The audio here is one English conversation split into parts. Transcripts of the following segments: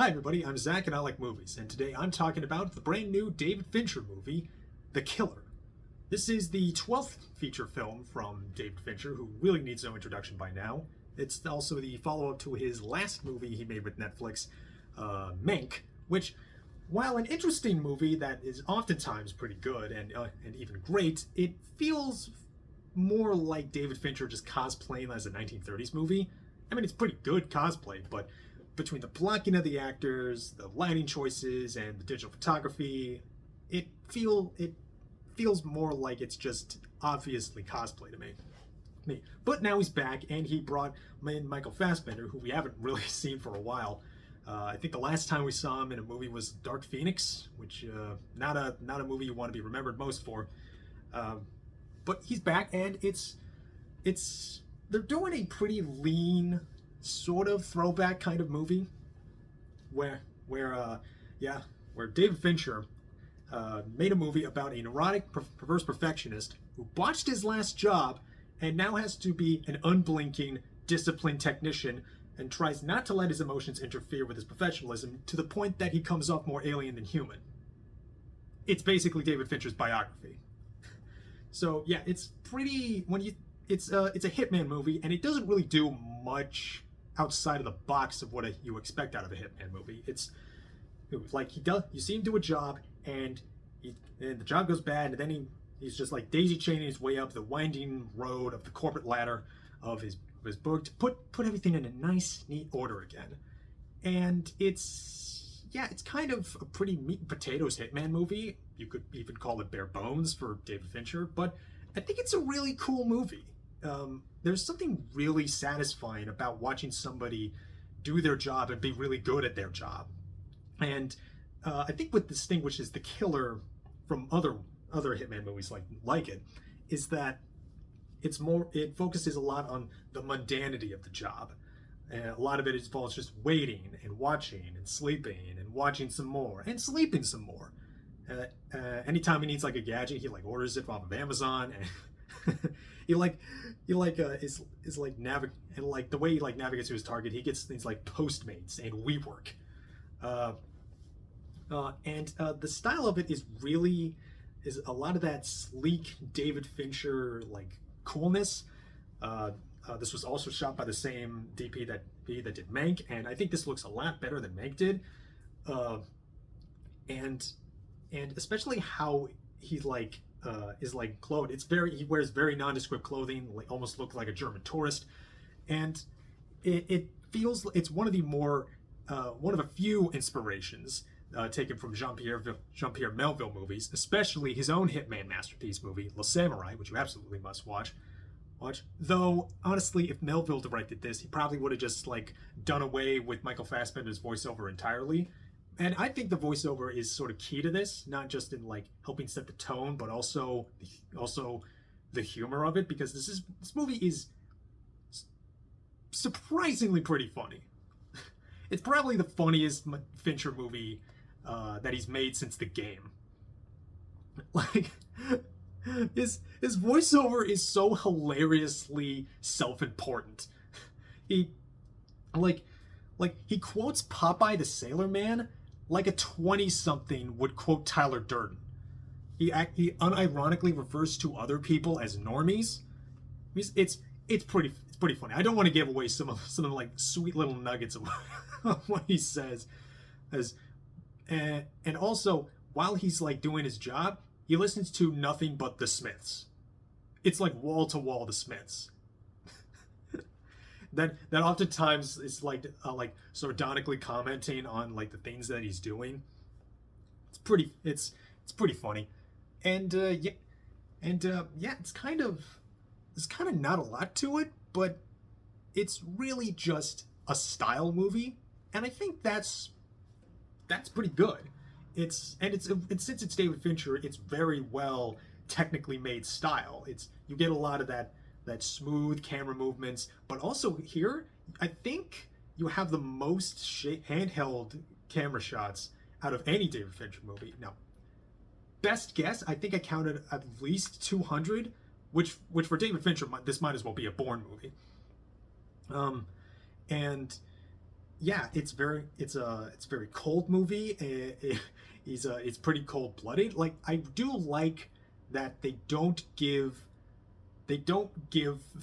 Hi everybody, I'm Zach and I like movies, and today I'm talking about the brand new David Fincher movie, The Killer. This is the 12th feature film from David Fincher, who really needs no introduction by now. It's also the follow-up to his last movie he made with Netflix, Mank, which, while an interesting movie that is oftentimes pretty good and even great, it feels more like David Fincher just cosplaying as a 1930s movie. I mean, it's pretty good cosplay, but between the blocking of the actors, the lighting choices, and the digital photography, it feels more like it's just obviously cosplay to me. But now he's back, and he brought in Michael Fassbender, who we haven't really seen for a while. I think the last time we saw him in a movie was Dark Phoenix, which not a movie you want to be remembered most for. But he's back, and they're doing a pretty lean, sort of throwback kind of movie, where David Fincher made a movie about a neurotic, perverse perfectionist who botched his last job and now has to be an unblinking, disciplined technician and tries not to let his emotions interfere with his professionalism to the point that he comes off more alien than human. It's basically David Fincher's biography. So yeah, it's pretty it's a hitman movie, and it doesn't really do much outside of the box of what you expect out of a hitman movie. It's like you see him do a job, and the job goes bad, and then he's just like daisy chaining his way up the winding road of the corporate ladder of his book to put everything in a nice, neat order again. And it's kind of a pretty meat and potatoes hitman movie. You could even call it bare bones for David Fincher, but I think it's a really cool movie. There's something really satisfying about watching somebody do their job and be really good at their job. And I think what distinguishes The Killer from other hitman movies like it is that it focuses a lot on the mundanity of the job. And a lot of it involves just waiting and watching and sleeping and watching some more and sleeping some more. Anytime he needs like a gadget, he like orders it off of Amazon, and he the way he like navigates to his target, he gets things like Postmates and WeWork. The style of it is a lot of that sleek David Fincher like coolness. This was also shot by the same DP that did Mank, and I think this looks a lot better than Mank did. And especially how he is like clothed. He wears very nondescript clothing, like almost look like a German tourist, and it feels it's one of a few inspirations taken from Jean-Pierre Melville movies, especially his own hitman masterpiece movie, Le Samurai, which you absolutely must watch. Though, honestly, if Melville directed this, he probably would have just like done away with Michael Fassbender's voiceover entirely. And I think the voiceover is sort of key to this, not just in like helping set the tone, but also the humor of it, because this movie is surprisingly pretty funny. It's probably the funniest Fincher movie that he's made since The Game. Like, his voiceover is so hilariously self-important. He quotes Popeye the Sailor Man like a 20-something would quote Tyler Durden. He unironically refers to other people as normies. It's pretty funny. I don't want to give away some of the like sweet little nuggets of what he says, and also while he's like doing his job, he listens to nothing but the Smiths. It's like wall to wall the Smiths. that oftentimes is like sardonically commenting on like the things that he's doing. It's pretty funny, and it's kind of not a lot to it, but it's really just a style movie, and I think that's pretty good. Since it's David Fincher, it's very well technically made style. You get a lot of that smooth camera movements, but also here I think you have the most handheld camera shots out of any David Fincher movie. Now, best guess, I think I counted at least 200, which for David Fincher, this might as well be a Bourne movie. And yeah, it's a very cold movie. It's pretty cold blooded. Like, I do like that they don't give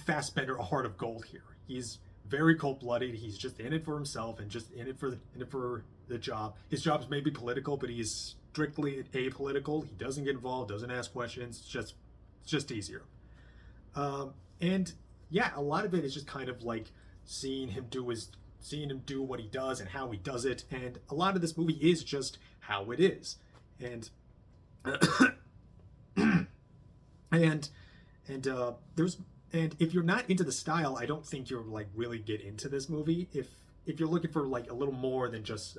Fassbender a heart of gold here. He's very cold blooded. He's just in it for himself and just in it for the job. His jobs may be political, but he's strictly apolitical. He doesn't get involved, doesn't ask questions. It's just easier. And yeah, a lot of it is just kind of like seeing him do what he does and how he does it. And a lot of this movie is just how it is. And and there's and if you're not into the style, I don't think you're like really get into this movie. If you're looking for like a little more than just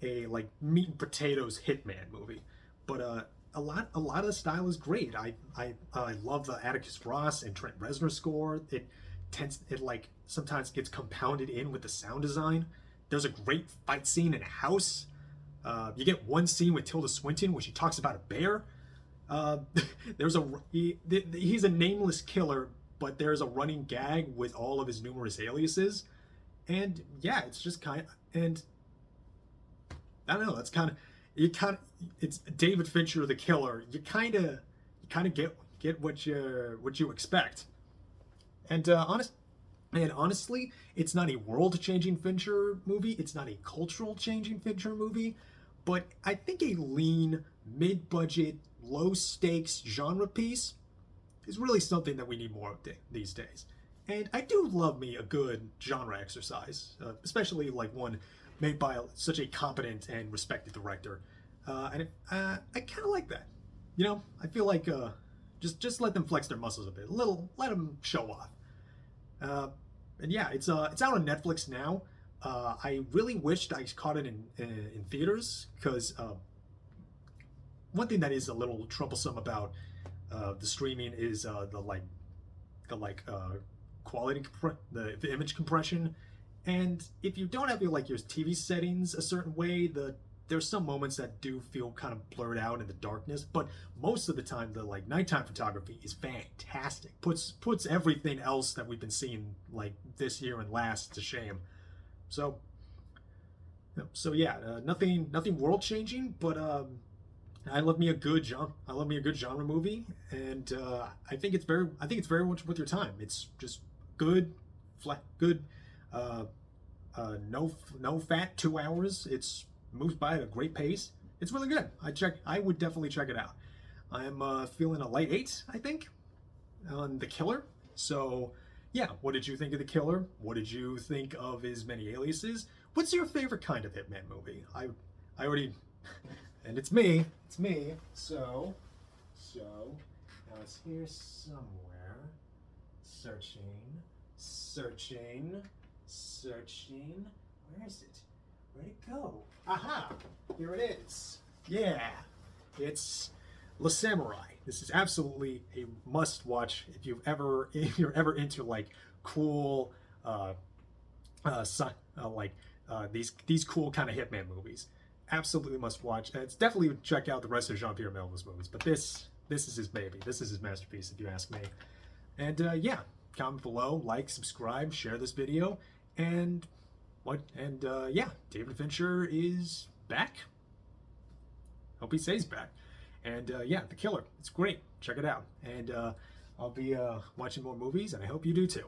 a like meat and potatoes hitman movie, but a lot of the style is great. I love the Atticus Ross and Trent Reznor score. It like sometimes gets compounded in with the sound design. There's a great fight scene in a house. You get one scene with Tilda Swinton where she talks about a bear. He's a nameless killer, but there's a running gag with all of his numerous aliases, and yeah, it's just kind of, and I don't know, it's David Fincher the killer. You kind of get what you expect, and honestly, it's not a world-changing Fincher movie. It's not a cultural-changing Fincher movie, but I think a lean, mid-budget, low-stakes genre piece is really something that we need more of these days. And I do love me a good genre exercise, especially like one made by such a competent and respected director. I kind of like that. You know, I feel like just let them flex their muscles a bit, let them show off. And yeah, it's out on Netflix now. I really wished I caught it in theaters, because one thing that is a little troublesome about the streaming is the quality, the image compression, and if you don't have your TV settings a certain way, there's some moments that do feel kind of blurred out in the darkness. But most of the time, the nighttime photography is fantastic. Puts everything else that we've been seeing like this year and last to shame. So yeah, nothing world changing, but I love me a good genre movie, and I think it's very much worth your time. It's just good, no fat 2 hours. It's moves by at a great pace. It's really good. I would definitely check it out. I'm feeling a light 8, I think, on The Killer. So yeah, what did you think of The Killer? What did you think of his many aliases? What's your favorite kind of Hitman movie? I already, and it's me. So now it's here somewhere. Searching. Where is it? Where'd it go? Aha! Here it is. Yeah, it's La Samurai. This is absolutely a must-watch if you're ever into like cool, these cool kind of Hitman movies. Absolutely must watch. And it's definitely check out the rest of Jean-Pierre Melville's movies, but this is his baby. This is his masterpiece, if you ask me. And yeah, comment below, like, subscribe, share this video, and yeah, David Fincher is back. Hope he stays back. And yeah, The Killer. It's great. Check it out. And I'll be watching more movies, and I hope you do too.